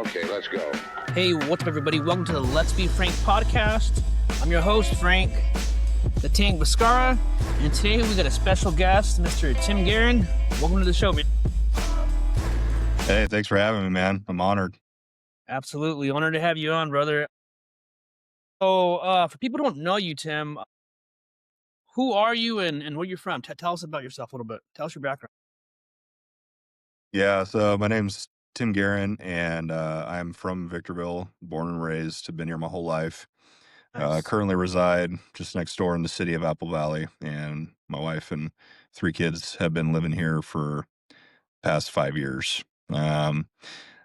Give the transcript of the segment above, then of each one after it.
Okay, let's go. Hey, what's up, everybody? Welcome to the Let's Be Frank podcast. I'm your host, Frank the Tank Viscara, and today we got a special guest, Mr. Tim Guerin. Welcome to the show, man. Hey, thanks for having me, man. I'm honored. Absolutely. Honored to have you on, brother. So, for people who don't know you, Tim, who are you and where you're from? Tell us about yourself a little bit. Tell us your background. Yeah, so my name's Tim Garren, and I'm from Victorville, born and raised. I've been here my whole life. Nice. Currently reside just next door in the city of Apple Valley, and my wife and 3 kids have been living here for the past 5 years. I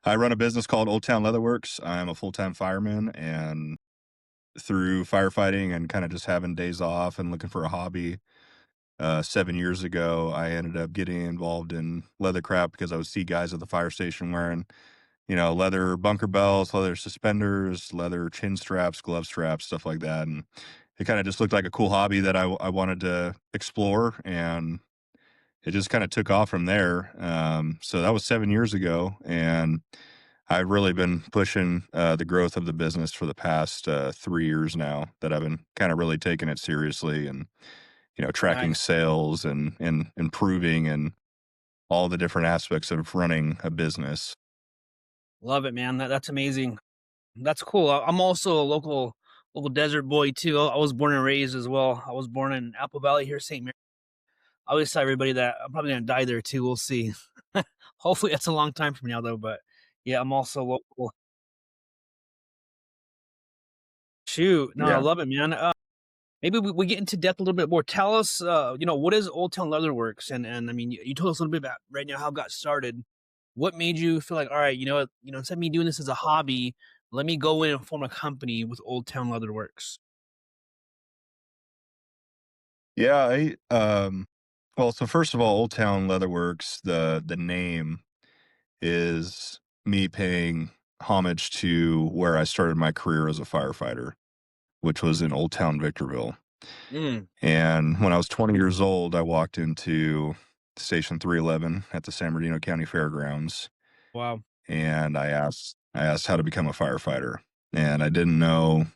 run a business called Old Town Leatherworks. I'm a full-time fireman, and through firefighting and kind of just having days off and looking for a hobby, 7 years ago, I ended up getting involved in leathercraft because I would see guys at the fire station wearing, leather bunker belts, leather suspenders, leather chin straps, glove straps, stuff like that. And it kind of just looked like a cool hobby that I wanted to explore, and it just kind of took off from there. So that was 7 years ago, and I've really been pushing the growth of the business for the past 3 years now that I've been kind of really taking it seriously and tracking Nice. sales and improving and all the different aspects of running a business. Love it, man. That's amazing. That's cool. I'm also a local desert boy too. I was born and raised as well. I was born in Apple Valley here, St. Mary. I always tell everybody that I'm probably gonna die there too. We'll see. Hopefully, that's a long time from now though. But yeah, I'm also local. Shoot, no, I Yeah. love it, man. Maybe we get into depth a little bit more. Tell us, what is Old Town Leatherworks? And I mean, you told us a little bit about right now how it got started. What made you feel like, all right, instead of me doing this as a hobby, let me go in and form a company with Old Town Leatherworks. Yeah. Well, so first of all, Old Town Leatherworks, the name is me paying homage to where I started my career as a firefighter, which was in Old Town Victorville. Mm, And when I was 20 years old, I walked into Station 311 at the San Bernardino County Fairgrounds, wow. and I asked how to become a firefighter, and I didn't know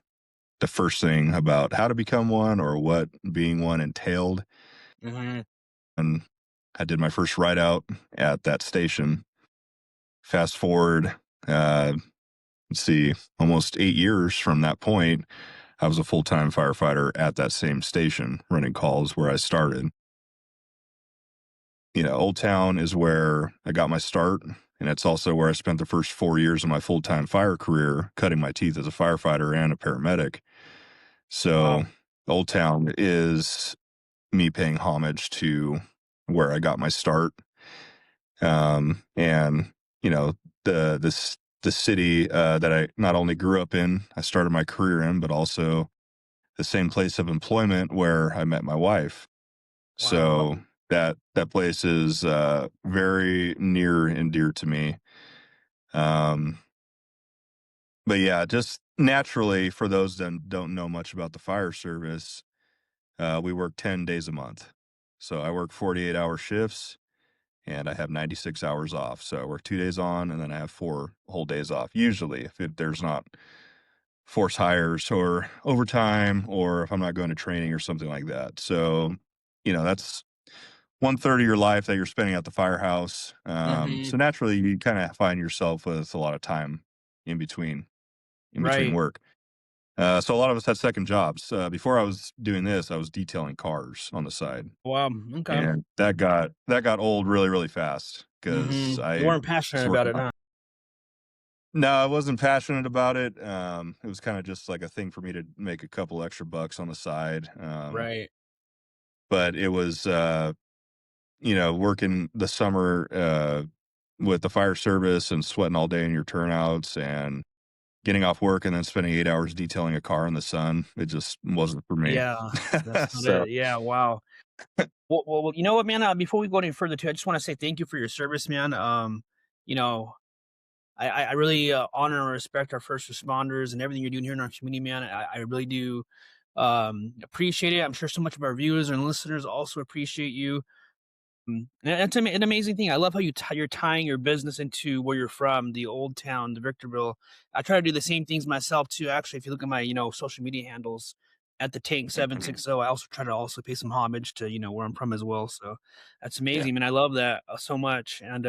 the first thing about how to become one or what being one entailed. Hmm. And I did my first ride out at that station. Fast forward, uh, let's see, almost 8 years from that point, I was a full-time firefighter at that same station, running calls where I started. Old Town is where I got my start, and it's also where I spent the first 4 years of my full-time fire career, cutting my teeth as a firefighter and a paramedic. So Wow. Old Town is me paying homage to where I got my start. And the city that I not only grew up in, I started my career in, but also the same place of employment where I met my wife. Wow. So that place is very near and dear to me. Um, but yeah, just naturally, for those that don't know much about the fire service, we work 10 days a month. So I work 48-hour shifts, and I have 96 hours off. So I work 2 days on, and then I have 4 whole days off. Usually, if there's not force hires or overtime, or if I'm not going to training or something like that. So, that's 1/3 of your life that you're spending at the firehouse. Hmm. So naturally, you kind of find yourself with a lot of time in between Right. work. So a lot of us had second jobs. Before I was doing this, I was detailing cars on the side, Wow. Okay. and that got old really, really fast Hmm. because You I weren't was passionate about working it, on. huh? No, I wasn't passionate about it. It was kind of just like a thing for me to make a couple extra bucks on the side. Right. But it was, working the summer with the fire service and sweating all day in your turnouts and getting off work and then spending 8 hours detailing a car in the sun. It just wasn't for me. Yeah. That's not So it. Yeah. Wow. Well, you know what, man? Before we go any further, too, I just want to say thank you for your service, man. You know, I really honor and respect our first responders and everything you're doing here in our community, man. I really do appreciate it. I'm sure so much of our viewers and listeners also appreciate you. It's an amazing thing. I love how you're tying your business into where you're from, the Old Town, the Victorville. I try to do the same things myself too. Actually, if you look at my, social media handles at the Tank 760, I also try to also pay some homage to, where I'm from as well. So that's Yeah. amazing, and I love that so much. And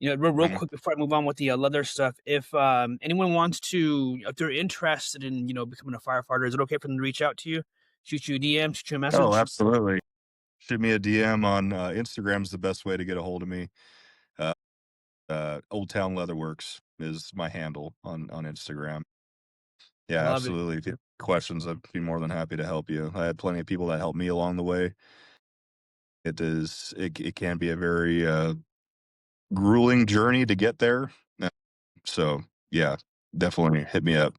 real Mhm. quick before I move on with the leather stuff, if anyone wants to, if they're interested in, becoming a firefighter, is it okay for them to reach out to you, shoot you a DM, shoot you a Oh, message? absolutely. Shoot me a DM on Instagram's the best way to get a hold of me. Uh, Old Town Leatherworks is my handle on Instagram. Yeah, Love it. absolutely. If you have questions, I'd be more than happy to help you. I had plenty of people that helped me along the way. It can be a very grueling journey to get there. So yeah, definitely hit me up.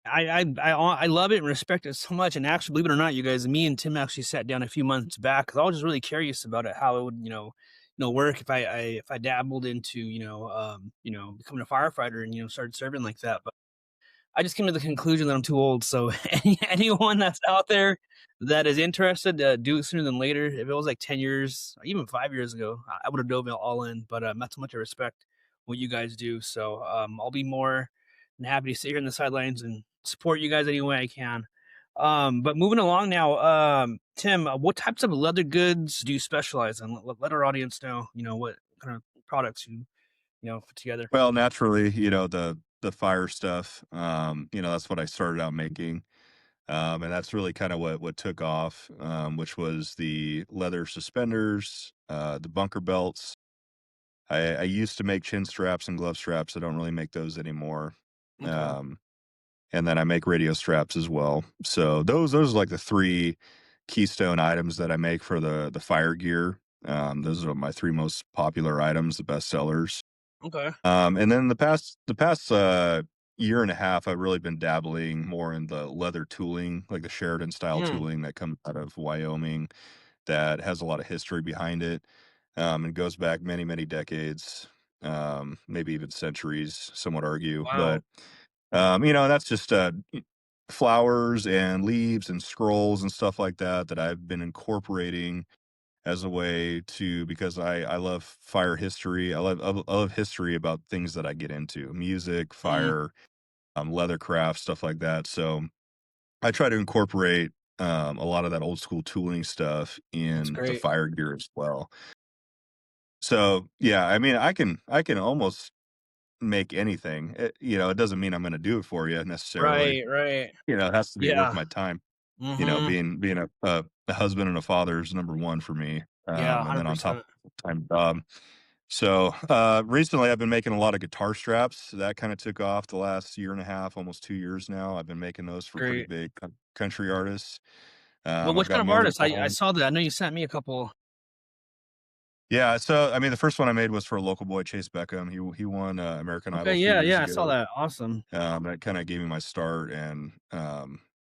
I love it and respect it so much. And actually, believe it or not, you guys, me and Tim actually sat down a few months back because I was just really curious about it, how it would, work if I dabbled into, becoming a firefighter and started serving like that. But I just came to the conclusion that I'm too old. So anyone that's out there that is interested, do it sooner than later. If it was like 10 years, even 5 years ago, I would have dove all in. But not so much I respect what you guys do. So I'll be more than happy to sit here on the sidelines and support you guys any way I can. But moving along now, Tim, what types of leather goods do you specialize in? Let our audience know, what kind of products you put together. Well, naturally, the fire stuff. That's what I started out making. And that's really kind of what took off, which was the leather suspenders, the bunker belts. I used to make chin straps and glove straps. I don't really make those anymore. Okay. Um, and then I make radio straps as well. So those are like the three keystone items that I make for the fire gear. Those are my three most popular items, the best sellers. Okay. And then the past year and a half, I've really been dabbling more in the leather tooling, like the Sheridan style Mm, tooling that comes out of Wyoming, that has a lot of history behind it, and goes back many, many decades, maybe even centuries, some would argue. wow. But that's just flowers and leaves and scrolls and stuff like that that I've been incorporating as a way to, because I love fire history. I love history about things that I get into, music, Mm, fire, leathercraft, stuff like that. So I try to incorporate a lot of that old school tooling stuff that's in the great. fire gear as well. So yeah, I mean, I can almost make anything. It doesn't mean I'm going to do it for you necessarily. Right, right. It has to be worth Yeah. my time. Mhm. Being a husband and a father is number one for me. Yeah, And then on top 100%. of time job. So recently I've been making a lot of guitar straps. That kind of took off the last year and a half, almost 2 years now. I've been making those for pretty Great. big country artists. Well, I've which kind got of Morgan artist? I Wallen. saw that. I know you sent me a couple. Yeah, so I mean, the first one I made was for a local boy, Chase Beckham. He won American Idol Okay, a few yeah, years yeah, I saw ago. that. Awesome. That kind of gave me my start and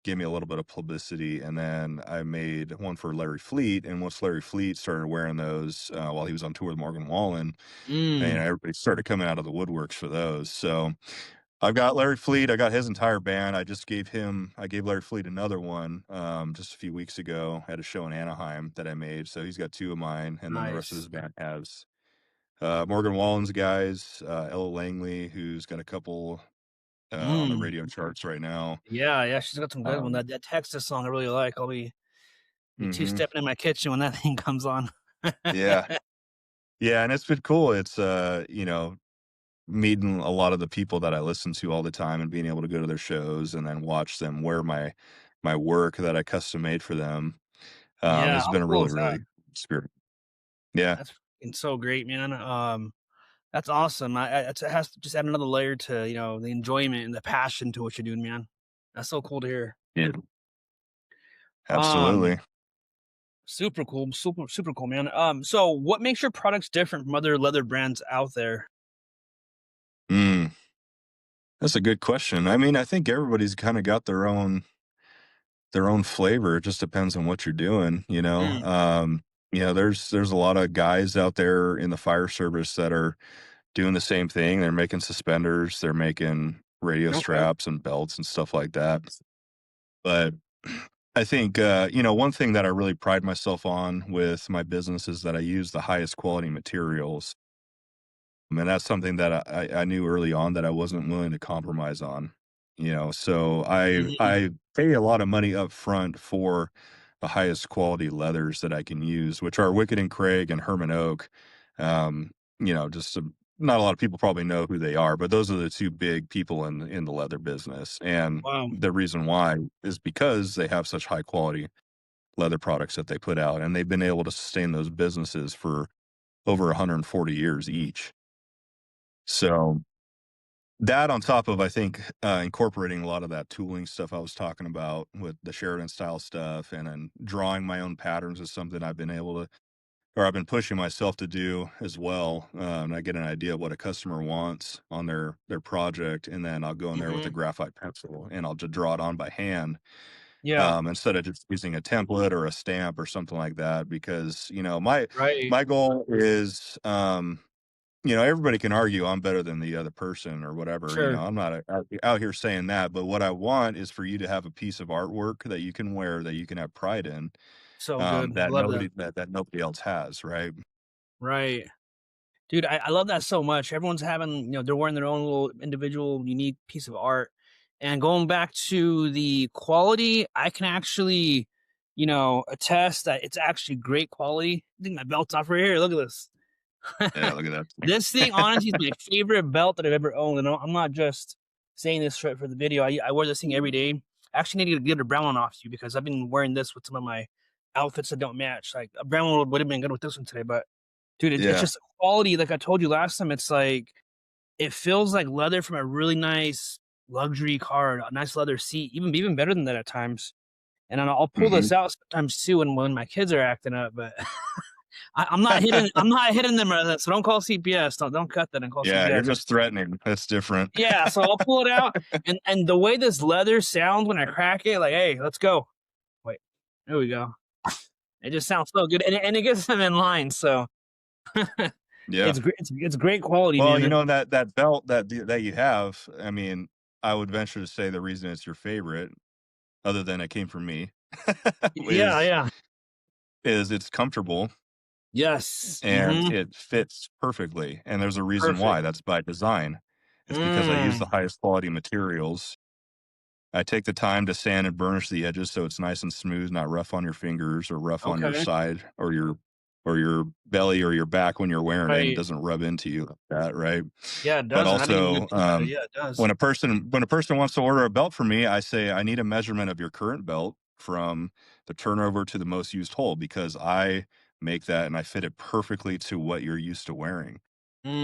gave me a little bit of publicity. And then I made one for Larry Fleet. And once Larry Fleet started wearing those while he was on tour with Morgan Wallen, and Mm, everybody started coming out of the woodworks for those. So I've got Larry Fleet. I got his entire band. I gave Larry Fleet another one just a few weeks ago at a show in Anaheim that I made. So he's got two of mine. And then the rest of his nice. band has Morgan Wallen's guys, Ella Langley, who's got a couple on the Mm. radio charts right now. Yeah, yeah, she's got some good one. Um, That Texas song I really like. I'll be mhm. two-stepping in my kitchen when that thing comes on. Yeah. Yeah, and it's been cool. It's meeting a lot of the people that I listen to all the time and being able to go to their shows and then watch them wear my work that I custom made for them. Yeah, Has how been a cool really, is that? really spirit. Yeah. That's fucking so great, man. That's awesome. It has to just add another layer to, the enjoyment and the passion to what you're doing, man. That's so cool to hear. Yeah. Um, Absolutely. Super cool, super super cool, man. So what makes your products different from other leather brands out there? Mm, that's a good question. I mean, I think everybody's kind of got their own flavor. It just depends on what you're doing, you know. Mm, There's a lot of guys out there in the fire service that are doing the same thing. They're making suspenders, they're making radio okay. straps and belts and stuff like that. But I think, one thing that I really pride myself on with my business is that I use the highest quality materials. And that's something that I knew early on that I wasn't willing to compromise on, so I Mhm. I pay a lot of money up front for the highest quality leathers that I can use, which are Wicked and Craig and Herman Oak. Um, just not a lot of people probably know who they are, but those are the two big people in the leather business. And Wow. the reason why is because they have such high quality leather products that they put out, and they've been able to sustain those businesses for over 140 years each. So that on top of, I think, incorporating a lot of that tooling stuff I was talking about with the Sheridan style stuff and then drawing my own patterns is something I've been able to, or I've been pushing myself to do as well. And I get an idea of what a customer wants on their project, and then I'll go in there with a Mhm. graphite pencil and I'll just draw it on by hand, Yeah. instead of just using a template or a stamp or something like that. Because Right. my goal is, everybody can argue I'm better than the other person or whatever. Sure. I'm not out here saying that, but what I want is for you to have a piece of artwork that you can wear, that you can have pride in, So good. I that love that. nobody else has, right? Right. Dude, I love that so much. Everyone's having, they're wearing their own little individual unique piece of art. And going back to the quality, I can actually, attest that it's actually great quality. I think my belt's off right here. Look at this. Yeah, look at that thing. This thing honestly is my favorite belt that I've ever owned. And I'm not just saying this for the video. I wear this thing every day. I actually need to get a brown one off you because I've been wearing this with some of my outfits that don't match. Like a brown one would have been good with this one today, but dude, it's Yeah. just quality, like I told you last time, it's like it feels like leather from a really nice luxury car, a nice leather seat, even better than that at times. And then I'll pull Hmm. this out sometimes too when my kids are acting up, but I'm not hitting them, so don't call CPS. Don't cut that and call Yeah, you're CPS. just threatening. That's different. Yeah, so I'll pull it out, and the way this leather sounds when I crack it, like, "Hey, let's go." Wait, there we go. It just sounds so good, and it gets them in line, so Yeah. it's great it's great quality, Well, man. that belt that you have, I mean, I would venture to say the reason it's your favorite, other than it came from me, Yeah, is yeah. it's comfortable Yes. and Mhm. it fits perfectly, and there's a reason Perfect. why. That's by design. It's because I use the Mm. highest quality materials. I take the time to sand and burnish the edges so it's nice and smooth, not rough on your fingers or rough on your Okay. side or your belly or your back when you're wearing it, and it Right. doesn't rub into you like that, right? Yeah, it But doesn't. I didn't even also, think about it. Yeah, it does. when a person wants to order a belt from me, I say, "I need a measurement of your current belt from the turnover to the most used hole," because I make that and I fit it perfectly to what you're used to wearing.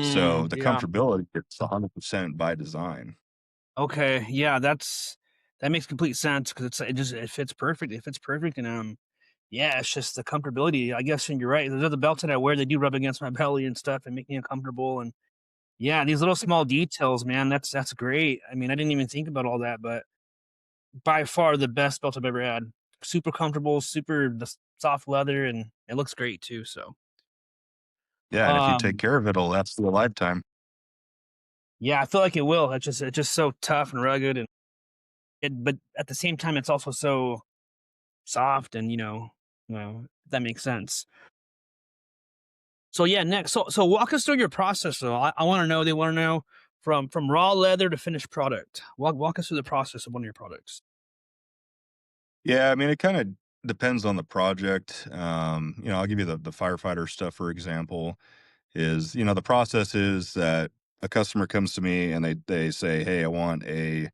So the Yeah. comfortability, it's 100% by design. Okay. Yeah, that makes complete sense because it fits perfect. It fits perfect, and yeah, it's just the comfortability. I guess, and you're right. Those other belts that I wear, they do rub against my belly and stuff and make me uncomfortable. And yeah, these little small details, man, that's great. I mean, I didn't even think about all that, but by far the best belt I've ever had. Super comfortable, super soft leather, and it looks great too. So, Yeah, and if you take um, care of it, it'll last you a lifetime. yeah, I feel like it will. It's just so tough and rugged, and but at the same time, it's also so soft, and if that makes sense. So yeah, next, so walk us through your process. Though I want to know. They want to know from raw leather to finished product. Walk us through the process of one of your products. Yeah, I mean, it kinda depends on the project. I'll give you the firefighter stuff, for example, is, the process is that a customer comes to me and they say, "Hey, I want a,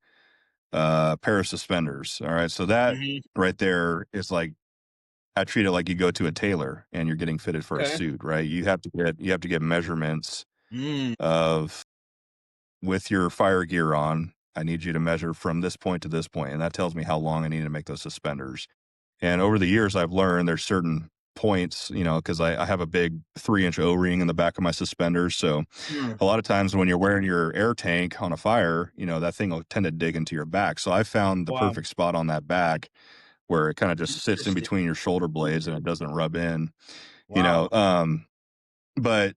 pair of suspenders." Alright, so that Hmm. right there is like I treat it like you go to a tailor and you're getting fitted for a Okay. suit, right? You have to get measurements Mm. of with your fire gear on, I need you to measure from this point to this point, and that tells me how long I need to make those suspenders. And over the years, I've learned there's certain points, because I have a big 3-inch O-ring in the back of my suspenders. So Mm. a lot of times when you're wearing your air tank on a fire, that thing will tend to dig into your back. So I found the Wow. perfect spot on that back where it kind of just sits in Interesting. between your shoulder blades and it doesn't rub in, you know. Wow. But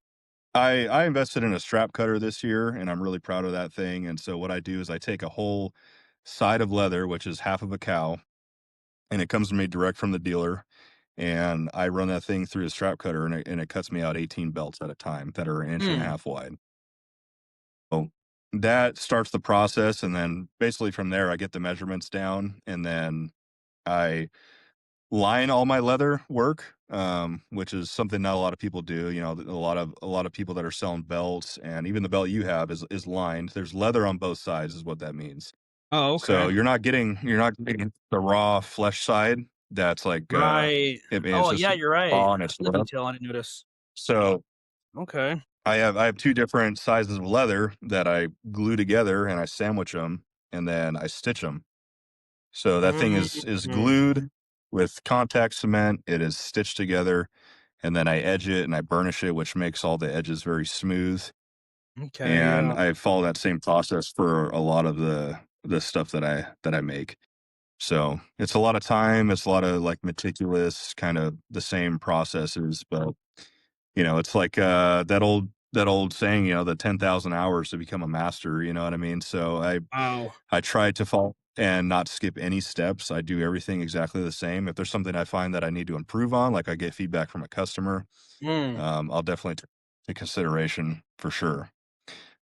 I invested in a strap cutter this year, and I'm really proud of that thing. And so what I do is I take a whole side of leather, which is half of a cow, and it comes to me direct from the dealer, and I run that thing through a strap cutter, and it cuts me out 18 belts at a time that are an inch and a Mm. half wide. So that starts the process, and then basically from there, I get the measurements down, and then I line all my leather work, which is something not a lot of people do. You know, a lot of people that are selling belts, and even the belt you have is lined. There's leather on both sides, is what that means. Oh, So okay. you're not getting the raw flesh side. That's like Right. it's Oh, just yeah, you're right. raw and That's it's the rough. detail I didn't notice. So Okay. I have two different sizes of leather that I glue together and I sandwich them and then I stitch them. So that thing is Mhm. glued with contact cement. It is stitched together, and then I edge it and I burnish it, which makes all the edges very smooth. Okay, And yeah. I follow that same process for a lot of the stuff that I make. So it's a lot of time. It's a lot of like meticulous, kind of the same processes, but it's like that old saying, the 10,000 hours to become a master. You know what I mean? So I Wow. I try to follow and not skip any steps. I do everything exactly the same. If there's something I find that I need to improve on, like I get feedback from a customer, Mm. I'll definitely take into consideration for sure.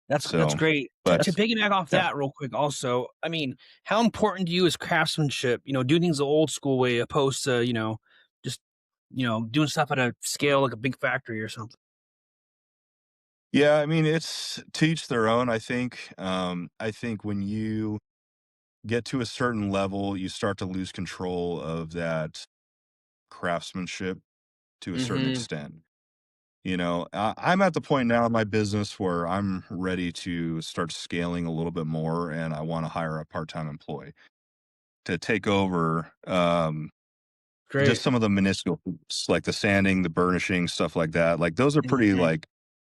That's So, great. To but piggyback off yeah. that real quick also, I mean, how important to you is craftsmanship, doing things the old school way opposed to, just, doing stuff at a scale like a big factory or something? Yeah, I mean, it's to each their own, I think. I think when you get to a certain level, you start to lose control of that craftsmanship to a certain Mhm. extent. I'm at the point now in my business where I'm ready to start scaling a little bit more, and I want to hire a part-time employee to take over just Great. some of the minuscule things, like the sanding, the burnishing, stuff like that. Like those are pretty Mhm. like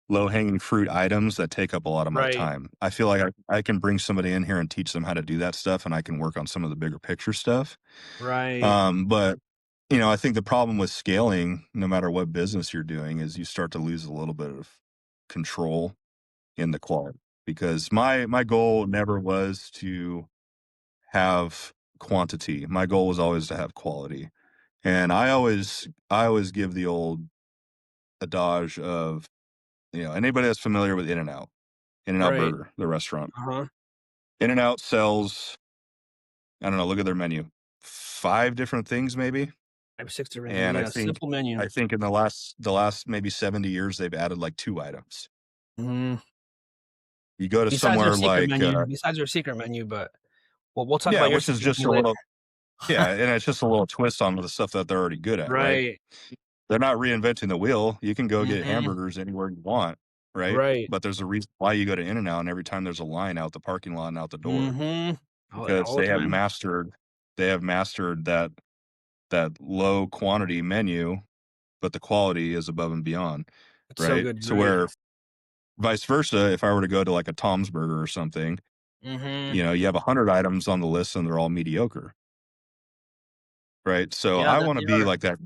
low-hanging fruit items that take up a lot of my Right. time. I feel like I can bring somebody in here and teach them how to do that stuff, and I can work on some of the bigger picture stuff. Right. But I think the problem with scaling, no matter what business you're doing, is you start to lose a little bit of control in the quality. Because my goal never was to have quantity. My goal was always to have quality. And I always give the old adage of, anybody that's familiar with In-N-Out Right. Burger, the restaurant. Uh-huh. In-N-Out sells, I don't know, look at their menu. 5 different things maybe. 5, 6 different things, And I yeah, think simple menu. I think in the last maybe 70 years, they've added like 2 items. Mhm. You go to Besides their somewhere secret like, menu besides their secret menu, but we'll talk yeah, about your which is secret just menu a later. little, yeah, and it's just a little twist on the stuff that they're already good at, right? Right. They're not reinventing the wheel. You can go get Mhm. hamburgers anywhere you want, right? Right. But there's a reason why you go to In-N-Out, and every time there's a line out the parking lot and out the door, Mhm. because All the time. they have mastered that low quantity menu, but the quality is above and beyond, It's so right? good, you're So right. where vice versa, if I were to go to like a Tom's Burger or something, Mhm. you have 100 items on the list and they're all mediocre, right? So Yeah, I that want to they be are. like that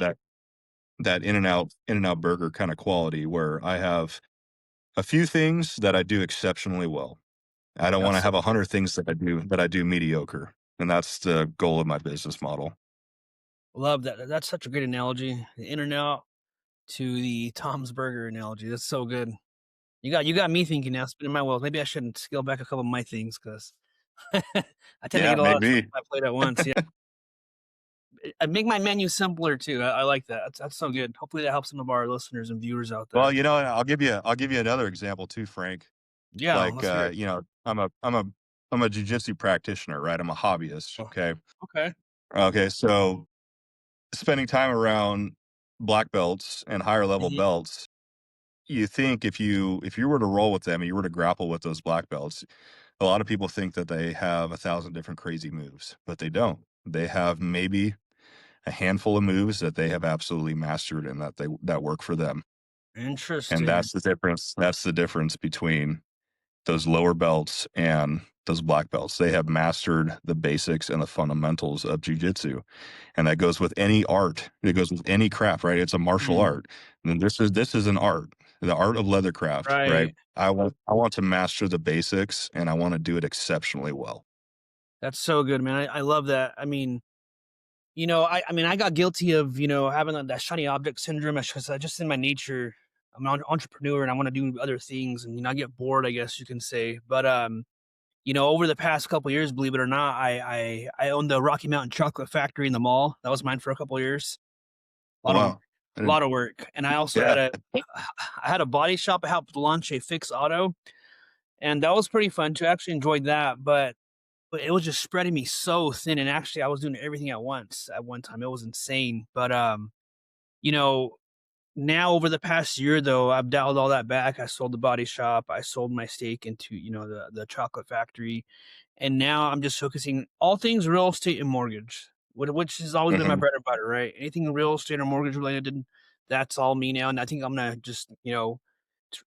In-N-Out burger kind of quality where I have a few things that I do exceptionally well. I don't want That's to so have good. 100 things that I do mediocre. And that's the goal of my business model. Love that. That's such a great analogy. The In and Out to the Tom's Burger analogy. That's so good. You got me thinking now, spinning my wheels. Maybe I shouldn't scale back a couple of my things because I tend to Yeah, get a lot of stuff maybe. on my plate at once. Yeah. I make my menu simpler too. I like that. That's so good. Hopefully that helps some of our listeners and viewers out Well, there. I'll give you another example too, Frank. Yeah, Like, let's hear it. I'm a jujitsu practitioner, right? I'm a hobbyist. Oh, Okay. okay. Okay. So spending time around black belts and higher level Mhm. belts, you think if you were to roll with them and you were to grapple with those black belts, a lot of people think that they have 1,000 different crazy moves, but they don't. They have maybe a handful of moves that they have absolutely mastered and that work for them. And Interesting. that's the difference between those lower belts and those black belts. They have mastered the basics and the fundamentals of jujitsu. And that goes with any art. It goes with any craft, right? It's a martial Mm, art. And this is an art, the art of leathercraft, right? right. I want to master the basics and I want to do it exceptionally well. That's so good, man. I love that. I mean, I mean, I got guilty of, having that shiny object syndrome. It's just in my nature. I'm an entrepreneur and I want to do other things, and I get bored, I guess you can say. But over the past couple years, believe it or not, I owned the Rocky Mountain Chocolate Factory in the mall. That was mine for a couple years. A Oh, lot of wow. I didn't, lot of work, and I also yeah. had a I had a body shop. I helped launch a fix auto, and that was pretty fun too. I actually enjoyed that, but it was just spreading me so thin. And actually, I was doing everything at once at one time. It was insane. But you know, now over the past year though, I've dialed all that back. I sold the body shop. I sold my stake into the chocolate factory, and now I'm just focusing all things real estate and mortgage, which has always been my Mhm, bread and butter, right? Anything real estate or mortgage related, that's all me now. And I think I'm gonna just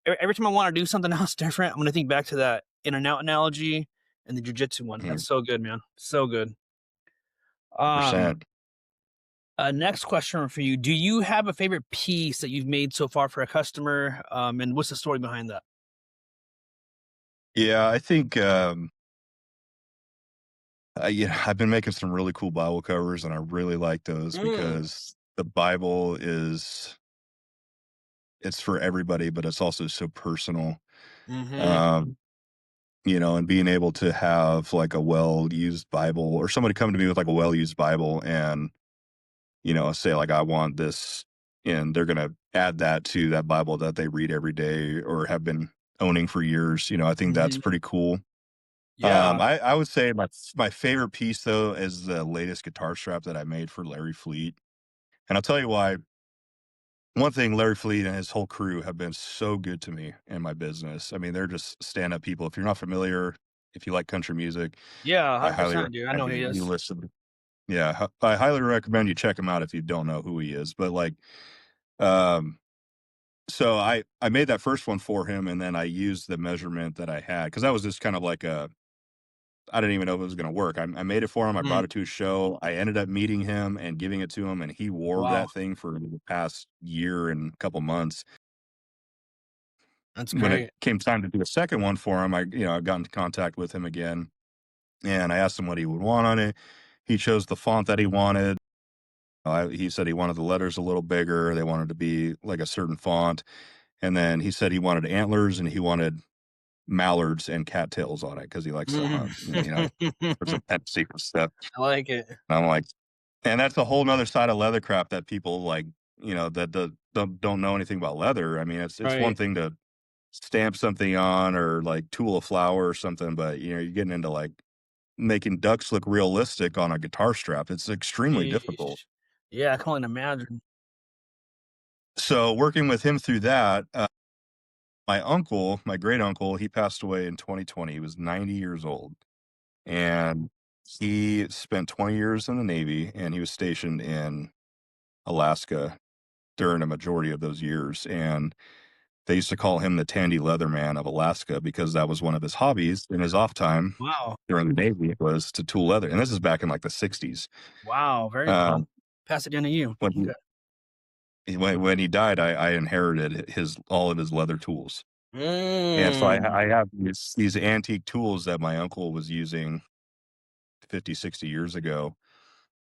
every time I want to do something else different, I'm gonna think back to that in and out analogy and the jujitsu one. mhm, That's so good, man. So good. Um, 100%. Next question for you: do you have a favorite piece that you've made so far for a customer? And what's the story behind that? Yeah, I think, yeah, I've been making some really cool Bible covers, and I really like those Mm. because the Bible is it's for everybody, but it's also so personal. Mhm. Um, and being able to have like a well-used Bible or somebody come to me with like a well-used Bible and, say like I want this and they're gonna add that to that Bible that they read every day or have been owning for years. I think that's Mhm. pretty cool. Yeah. I would say my favorite piece though is the latest guitar strap that I made for Larry Fleet. And I'll tell you why. One thing, Larry Fleet and his whole crew have been so good to me in my business. I mean, they're just stand-up people. If you're not familiar, if you like country music, Yeah, I highly 100%, dude. I know recommend he you is. listen. Yeah, I highly recommend you check him out if you don't know who he is. But like, um, so I made that first one for him, and then I used the measurement that I had because that was just kind of like a I didn't even know if it was gonna work. I made it for him, I brought Mm. it to a show, I ended up meeting him and giving it to him, and he wore Wow. that thing for the past year and a couple months. That's When it great. came time to do a second one for him, I got into contact with him again, and I asked him what he would want on it. He chose the font that he wanted. He said he wanted the letters a little bigger, they wanted to be like a certain font, and then he said he wanted antlers and he wanted mallards and cattails on it because he likes to Mhm. hunt, for some pet secret stuff. I like it. And I'm like and that's a whole whole 'nother side of leathercraft that people, like, that don't know anything about leather. I mean, it's one Right. thing to stamp something on or, like, tool a flower or something, but, you're getting into, like, making ducks look realistic on a guitar strap. It's extremely difficult. Sheesh. Yeah, I can only imagine. So, working with him through that, my uncle, my great uncle, he passed away in 2020. He was 90 years old, and he spent 20 years in the Navy, and he was stationed in Alaska during a majority of those years, and they used to call him the Tandy Leatherman of Alaska because that was one of his hobbies in his off time Wow. during the Navy was to tool leather, and this is back in, like, the '60s. Wow, very cool. Um, Pass it down to you. when Okay. when he died, I inherited his all of his leather tools, and so Mm. I have these antique tools that my uncle was using 50, 60 years ago,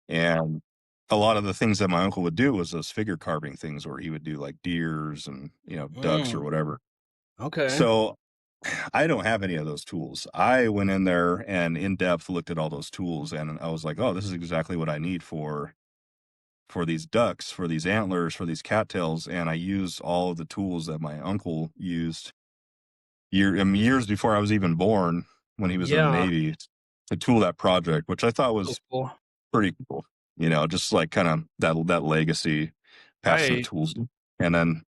and a lot of the things that my uncle would do was those figure carving things where he would do, like, deers and, ducks or Mm. whatever. Okay. So, I don't have any of those tools. I went in there and in depth looked at all those tools, and I was like, "Oh, this is exactly what I need for these ducks, for these antlers, for these cattails," and I used all of the tools that my uncle used years before I was even born when he was in the Yeah. Navy to tool that project, which I thought So was cool. pretty cool. Just like kinda that legacy, passing the Right. tools, and then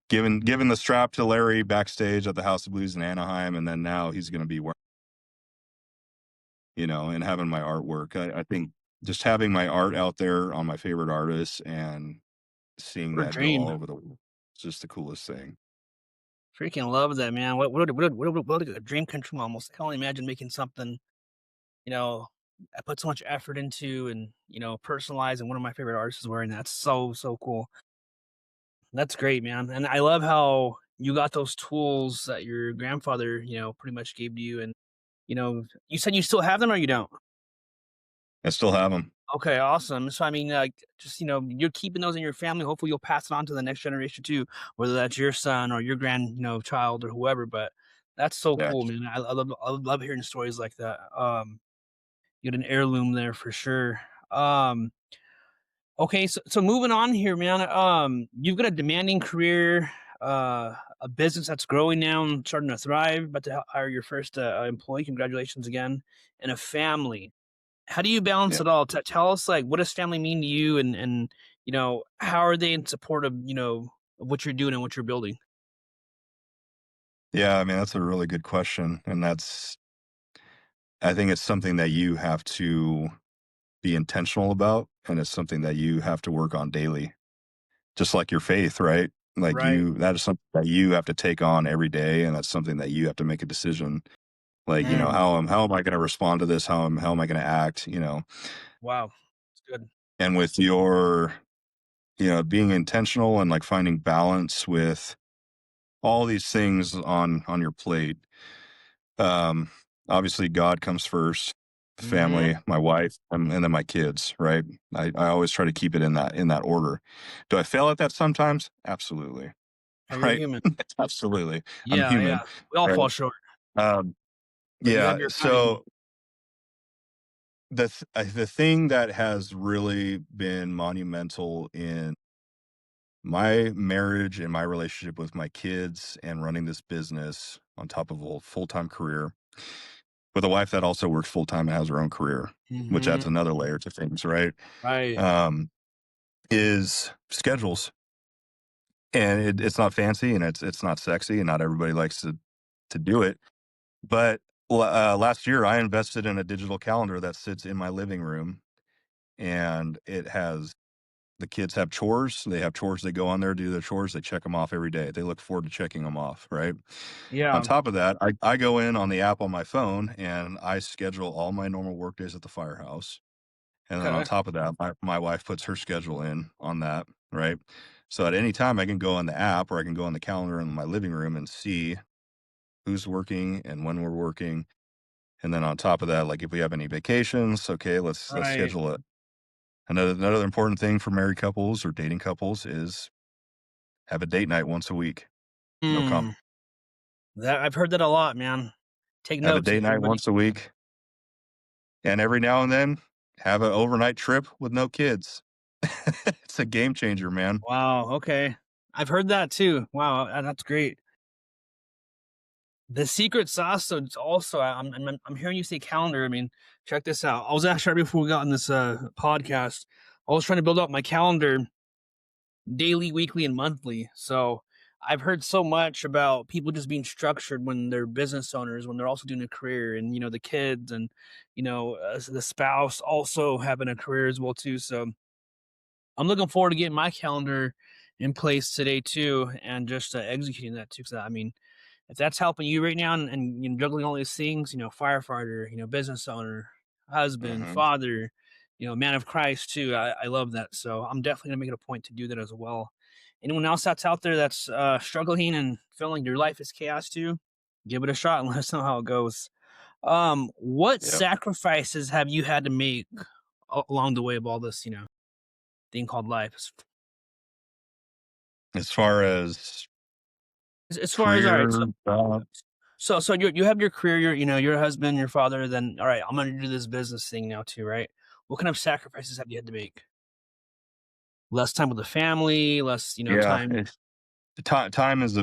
giving the strap to Larry backstage at the House of Blues in Anaheim, and then now he's gonna be wearing and having my artwork. I think just having my art out there on my favorite artists and seeing What a that go all dream. over the world is just the coolest thing. Freaking love that, man. What a dream come true almost. I can only imagine making something, you know, I put so much effort into and, personalize, and one of my favorite artists is wearing that. So, so cool. That's great, man. And I love how you got those tools that your grandfather, pretty much gave to you. And, you said you still have them or you don't? I still have them. Okay, awesome. So, I mean, like, just, you're keeping those in your family. Hopefully, you'll pass it on to the next generation too, whether that's your son or your child or whoever. But that's so Yeah. cool, man. I love hearing stories like that. You had an heirloom there for sure. Um, okay, so moving on here, man. You've got a demanding career, a business that's growing now and starting to thrive, about to hire your first employee. Congratulations again, and a family. How do you balance Yeah. it all? Tell us, like, what does family mean to you, and how are they in support of of what you're doing and what you're building? Yeah, I mean, that's a really good question, and I think it's something that you have to be intentional about, and it's something that you have to work on daily. Just like your faith, right? Like Right. that is something that you have to take on every day, and that's something that you have to make a decision. Like, Mm, how am I gonna respond to this? How am I gonna act, wow, it's good. And with being intentional and like finding balance with all these things on your plate. Um, Obviously God comes first, Hmm. family, my wife, and then my kids, right? I always try to keep it in that order. Do I fail at that sometimes? Absolutely. Hey, you're Right? human. Absolutely. I'm Yeah, yeah. human, We all right? fall short, Um, but you yeah, have your timing. so the thing that has really been monumental in my marriage and my relationship with my kids and running this business on top of a full-time career with a wife that also works full-time and has her own career, which adds Hmm. another layer to things, right? Right. Um, is schedules. And it's not fancy and it's not sexy and not everybody likes to do it. But last year I invested in a digital calendar that sits in my living room, and it has the kids have chores. They have chores. They go on there, do their chores. They check them off every day. They look forward to checking them off. Right. On Yeah. top of that, I go in on the app on my phone and I schedule all my normal work days at the firehouse. And then on Okay. top of that, my wife puts her schedule in on that. Right. So at any time I can go on the app or I can go on the calendar in my living room and see who's working and when we're working. And then on top of that, like if we have any vacations, okay, let's Right. schedule it. Another important thing for married couples or dating couples is have a date night once a week. No Hmm. comp That I've heard that a lot, man. Take Have a notes, date night everybody. once a week, and every now and then, have an overnight trip with no kids. It's a game changer, man. Wow. Okay. I've heard that too. Wow, that's great. The secret sauce, so it's also I'm hearing you say calendar. I mean, check this out. I was actually right before we got on this podcast. I was trying to build out my calendar daily, weekly, and monthly. So I've heard so much about people just being structured when they're business owners, when they're also doing a career, and the kids, and the spouse also having a career as well too. So I'm looking forward to getting my calendar in place today too, and just executing that too. Because I mean, if that's helping you right now, and juggling all these things, firefighter, business owner, husband, Mhm. father, man of Christ too. I love that. So I'm definitely gonna make it a point to do that as well. Anyone else that's out there that's struggling and feeling your life is chaos too, give it a shot and let us know how it goes. What Yep. sacrifices have you had to make along the way of all this, thing called life? As far as As far as, all right, career, so you have your career, your husband, your father, then all right, I'm gonna do this business thing now too, right? What kind of sacrifices have you had to make? Less time with the family, less, yeah, time. it's time is a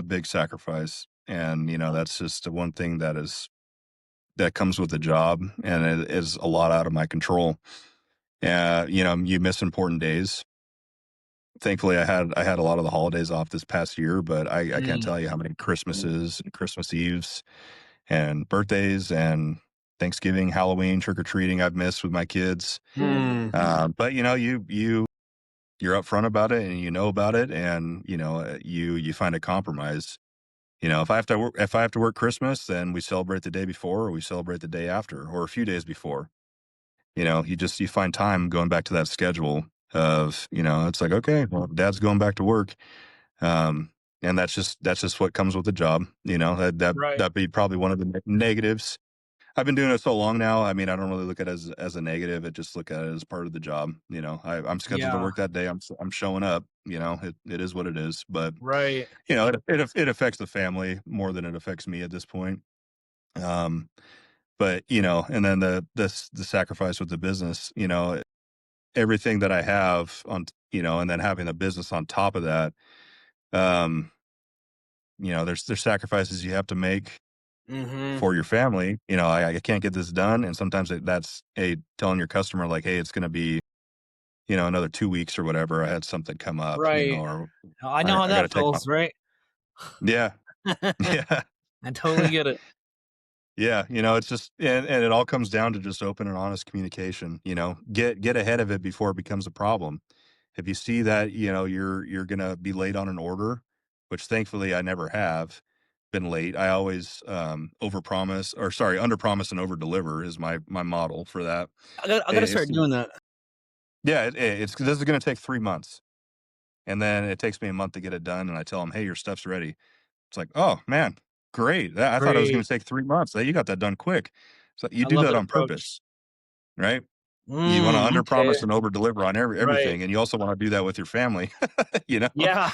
big sacrifice, and that's just the one thing that comes with the job, and it is a lot out of my control. You miss important days. Thankfully, I had a lot of the holidays off this past year, but I can't Mm, tell you how many Christmases and Christmas Eves and birthdays and Thanksgiving, Halloween, trick or treating I've missed with my kids. mm, But you're upfront about it and you know about it, and you find a compromise. If I have to work Christmas, then we celebrate the day before, or we celebrate the day after, or a few days before. You find time going back to that schedule of, it's like, okay, well, dad's going back to work. Um, and that's just what comes with the job. That'd right. be probably one of the negatives. I've been doing it so long now. I mean, I don't really look at it as a negative. I just look at it as part of the job. You know, I'm scheduled to Yeah, work that day. I'm showing up. You know, it is what it is. But right. you know, it affects the family more than it affects me at this point. Um, but you know, and then the sacrifice with the business. You know, everything that I have on. You know, and then having a business on top of that. Um, you know, there's sacrifices you have to make Mhm. for your family. You know, I can't get this done, and sometimes that's telling your customer like, hey, it's going to be you know another 2 weeks or whatever. I had something come up, you know, Right. or I know how I got to that take my feels, right? yeah yeah I totally get it. yeah. You know, it's just and it all comes down to just open and honest communication. You know, get ahead of it before it becomes a problem. If you see that you know you're going to be late on an order, which thankfully I never have been late. I always overpromise or sorry, underpromise and overdeliver is my model for that. I gotta It's start doing that. yeah, it's this is gonna take 3 months, and then it takes me a month to get it done, and I tell them, "Hey, your stuff's ready." It's like, "Oh, man, great. I thought it was gonna Great. take 3 months. You got that done quick." So you I do love that that on approach. purpose, right? You wanna Okay. underpromise and overdeliver on Right. everything, and you also wanna do that with your family, you know? Yeah.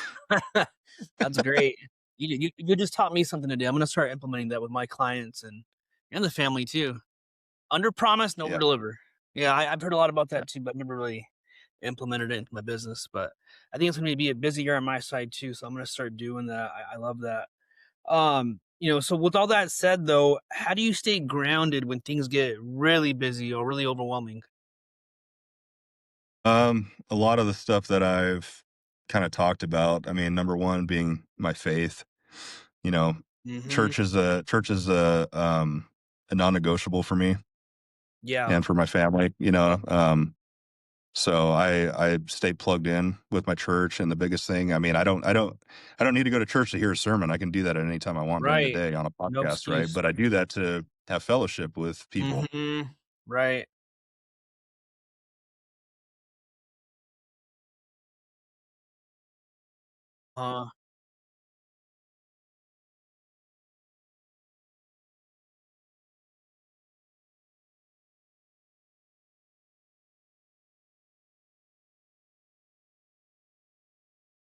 That's great. You just taught me something today. I'm gonna start implementing that with my clients and the family too. Under promise and over Yeah, deliver. Yeah, I've heard a lot about yeah. that too, but never really implemented it into my business. But I think it's gonna be a busy year on my side too, so I'm gonna start doing that. I love that. So with all that said though, how do you stay grounded when things get really busy or really overwhelming? A lot of the stuff that I've kinda talked about, I mean, number 1 being my faith, you know, Mhm. church is a non-negotiable for me. Yeah. And for my family, you know, so I stay plugged in with my church, and the biggest thing, I mean, I don't need to go to church to hear a sermon. I can do that at any time I want during the Right. day on a No podcast, right? excuse. But I do that to have fellowship with people. Mhm. Right. Uh,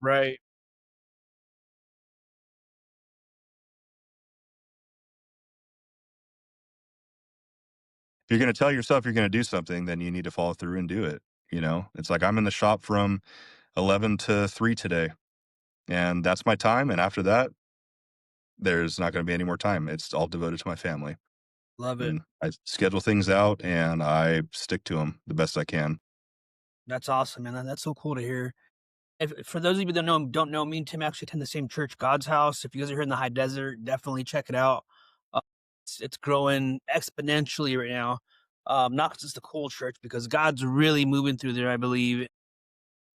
right. If you're gonna tell yourself you're gonna do something, then you need to follow through and do it, you know? It's like I'm in the shop from 11 to 3 today, and that's my time, and after that, there's not gonna be any more time. It's all devoted to my family, Love it. and I schedule things out, and I stick to them the best I can. That's awesome, man. That's so cool to hear. If for those of you that don't know, me and Tim actually attend the same church, God's House. If you guys are here in the high desert, definitely check it out. Uh, it's growing exponentially right now. Not 'cause it's the cool church, because God's really moving through there, I believe.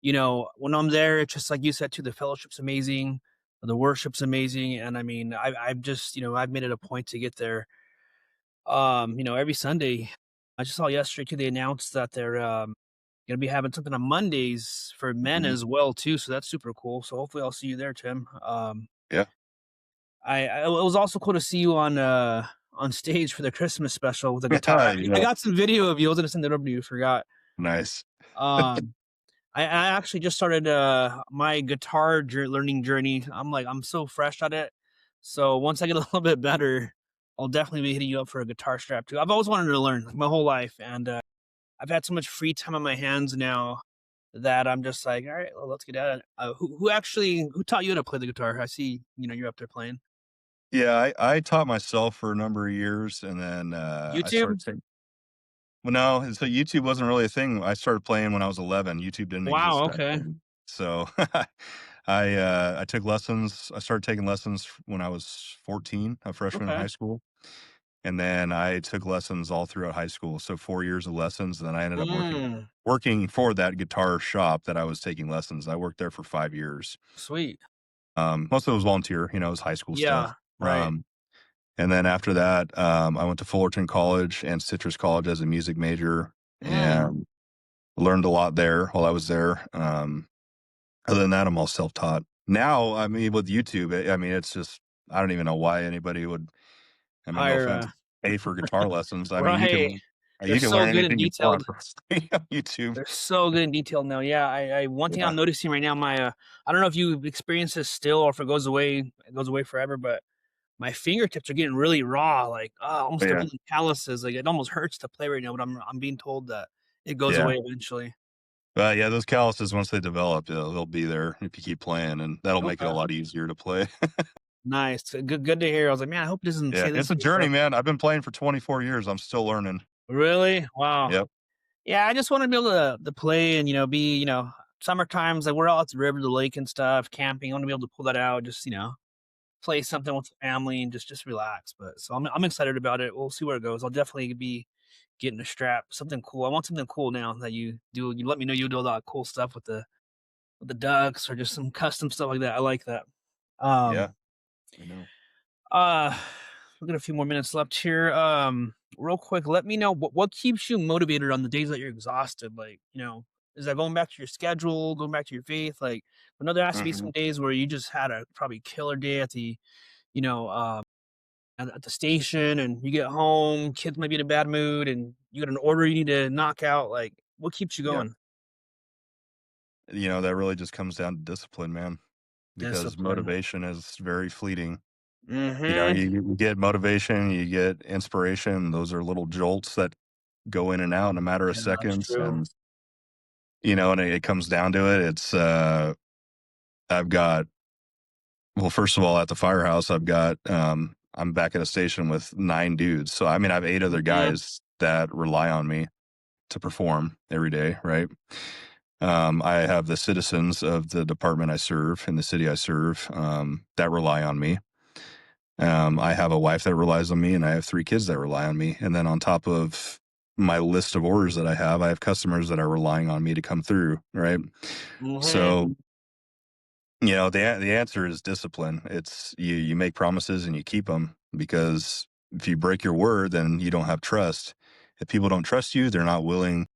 When I'm there, it's just like you said too, the fellowship's amazing, the worship's amazing, and I mean, I've just, I've made it a point to get there. Every Sunday. I just saw yesterday too, they announced that they're gonna be having something on Mondays for men Mhm. as well too, so that's super cool. So hopefully I'll see you there, Tim. Yeah. It was also cool to see you on stage for the Christmas special with the guitar. I Yeah, got some video of you. I was gonna send it over to you, forgot. nice. Um, I actually just started my guitar learning journey. I'm so fresh at it. So once I get a little bit better, I'll definitely be hitting you up for a guitar strap too. I've always wanted to learn, like, my whole life, and I've had so much free time on my hands now that I'm just like, all right, well, let's get at it. Who taught you how to play the guitar? I see, you're up there playing. Yeah, I taught myself for a number of years, and then, I started YouTube? taking well, no, so YouTube wasn't really a thing. I started playing when I was 11. YouTube didn't Wow. exist back Okay. then. So, I took lessons. I started taking lessons when I was 14, a freshman in Okay. high school, and then I took lessons all throughout high school, so 4 years of lessons, and then I ended up Mm, working for that guitar shop that I was taking lessons. I worked there for 5 years. sweet. Most of it was volunteer, you know, it was high school Yeah. stuff. Right. And then after that, I went to Fullerton College and Citrus College as a music major Mm, and learned a lot there while I was there. Other than that, I'm all self-taught. Now, I mean, with YouTube, I mean, it's just I don't even know why anybody would. I mean, no higher. offense. pay for guitar lessons. I mean, Right. They're you can so learn good and anything you detailed. want from on YouTube. They're so good and detailed now. Yeah, I one thing I'm Yeah, noticing right now, I don't know if you experience this still or if it goes away forever, but my fingertips are getting really raw, like, almost but yeah, developing calluses. Like, it almost hurts to play right now, but I'm being told that it goes yeah. away eventually. But yeah, those calluses once they develop, they'll be there if you keep playing, and that'll make it a Okay. lot easier to play. Nice. Good to hear. I was like, "Man, I hope it doesn't Yeah, say it's this a journey, stuff." man. I've been playing for 24 years. I'm still learning. Really? Wow. Yep. Yeah, I just wanna be able to play and, be, summer times, like, we're all at the river, the lake and stuff, camping. I wanna be able to pull that out, just, play something with the family and just relax, but so I'm excited about it. We'll see where it goes. I'll definitely be getting a strap, something cool. I want something cool now that you do. You let me know you do a lot of cool stuff with the ducks or just some custom stuff like that. I like that. Um, Yeah, I know. uh, we've got a few more minutes left here. Real quick, let me know what keeps you motivated on the days that you're exhausted. Like, is that going back to your schedule, going back to your faith? Like, I know there has to be some Mhm. days where you just had a probably killer day at the, you know, at the station, and you get home, kids might be in a bad mood, and you got an order you need to knock out. Like, what keeps you Yeah. going? That really just comes down to discipline, man, because Discipline. motivation is very fleeting. Mhm. You get motivation, you get inspiration. Those are little jolts that go in and out in a matter of Yeah, that's seconds. true. And it comes down to it. I've got, well, first of all, at the firehouse, I'm back at a station with 9 dudes. So, I mean, I have 8 other Mhm. guys that rely on me to perform every day, right? I have the citizens of the department I serve in the city I serve that rely on me. I have a wife that relies on me, and I have 3 kids that rely on me. And then on top of my list of orders that I have customers that are relying on me to come through, right? Mhm. So, the answer is discipline. It's you make promises and you keep them, because if you break your word, then you don't have trust. If people don't trust you, they're not willing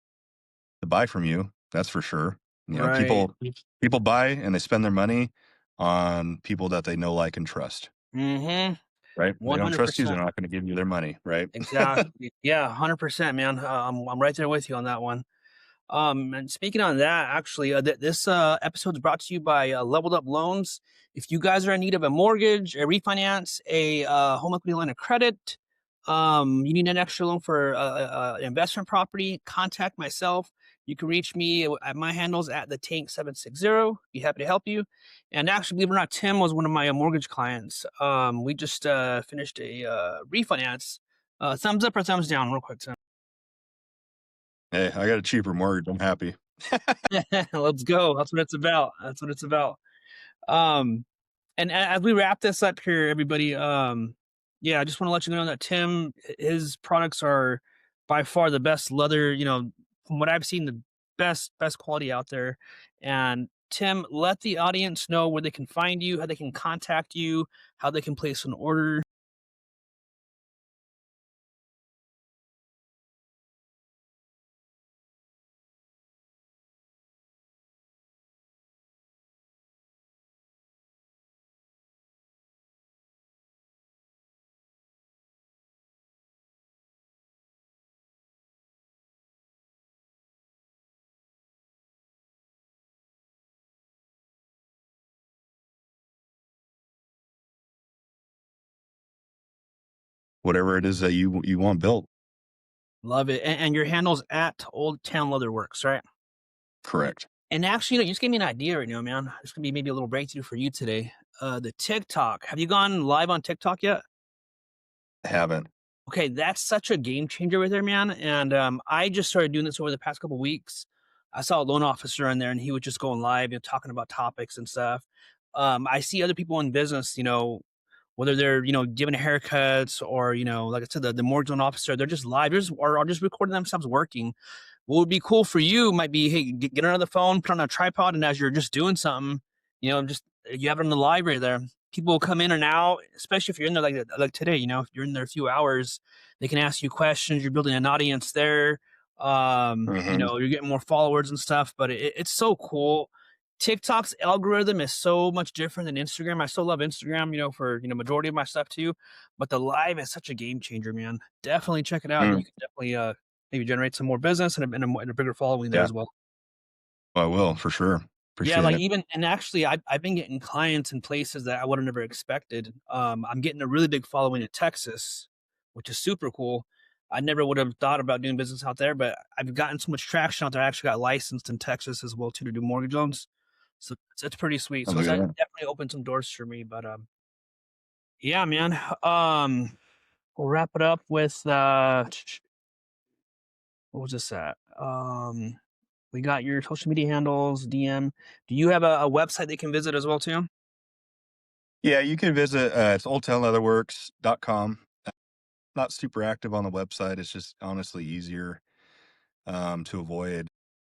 to buy from you. That's for sure. Right. People buy and they spend their money on people that they know, like, and trust. Mhm. Right? If they don't trust you, they're 100%. not going to give you their money. Right? Exactly. Yeah, 100%, man. I'm right there with you on that one. And speaking on that, actually, this episode is brought to you by Leveled Up Loans. If you guys are in need of a mortgage, a refinance, a home equity line of credit, you need an extra loan for an investment property, contact myself. You can reach me at my handles at the Tank 760. Be happy to help you. And actually, believe it or not, Tim was one of my mortgage clients. We just finished a refinance. Thumbs up or thumbs down, real quick, Tim. Hey, I got a cheaper mortgage. I'm happy. Let's go. That's what it's about. That's what it's about. Um, and as we wrap this up here, everybody, yeah, I just want to let you know that Tim, his products are by far the best leather, from what I've seen, the best quality out there. And Tim, let the audience know where they can find you, how they can contact you, how they can place an order. Whatever it is that you want built. Love it. And your handle's at Old Town Leatherworks, right? Correct. And actually, you just gave me an idea right now, man. It's gonna be maybe a little breakthrough for you today. The TikTok. Have you gone live on TikTok yet? I haven't. Okay, that's such a game changer right there, man. And I just started doing this over the past couple weeks. I saw a loan officer in there, and he was just going live and talking about topics and stuff. I see other people in business, whether they're giving haircuts or like I said, the mortgage loan officer, they're just live, or are just recording themselves working. What would be cool for you might be, hey, get another phone, put on a tripod, and as you're just doing something, just you have it in the library there. People will come in and out, especially if you're in there like today. If you're in there a few hours, they can ask you questions. You're building an audience there. Mhm. You're getting more followers and stuff. But it's so cool. TikTok's algorithm is so much different than Instagram. I still love Instagram, for majority of my stuff too. But the live is such a game changer, man. Definitely check it out, and then Mm, you can definitely maybe generate some more business and a bigger following there yeah, as well. I will for sure. Yeah, Appreciate like it. even and actually I've been getting clients in places that I would have never expected. I'm getting a really big following in Texas, which is super cool. I never would have thought about doing business out there, but I've gotten so much traction out there. I actually got licensed in Texas as well too to do mortgage loans. So it's pretty sweet. Oh, So look it's at that that. definitely opened some doors for me. But yeah, man. Um we'll wrap it up with what was this at? We got your social media handles, DM. Do you have a website they can visit as well too? Yeah, you can visit, it's oldtownleatherworks.com. Not super active on the website. It's just honestly easier to avoid.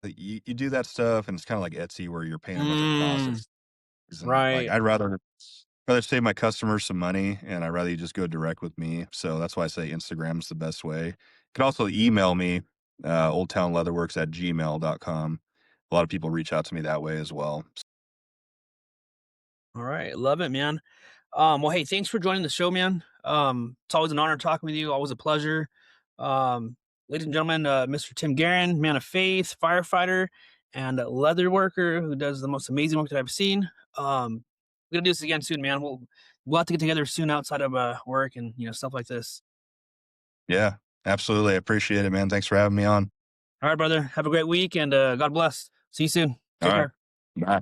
You do that stuff, and it's kind of like Etsy where you're paying a bunch of Mm, process. And like, right. I'd rather save my customers some money, and I'd rather you just go direct with me. So that's why I say Instagram's the best way. You can also email me, oldtownleatherworks@gmail.com. A lot of people reach out to me that way as well. All right. Love it, man. Well, hey, thanks for joining the show, man. It's always an honor talking with you. Always a pleasure. Um, Ladies and gentlemen, Mr. Tim Garren, man of faith, firefighter, and a leather worker who does the most amazing work that I've seen. We're gonna do this again soon, man. We'll have to get together soon outside of work and stuff like this. Yeah, absolutely. I appreciate it, man. Thanks for having me on. All right, brother. Have a great week and God bless. See you soon. All Take right. care. Bye.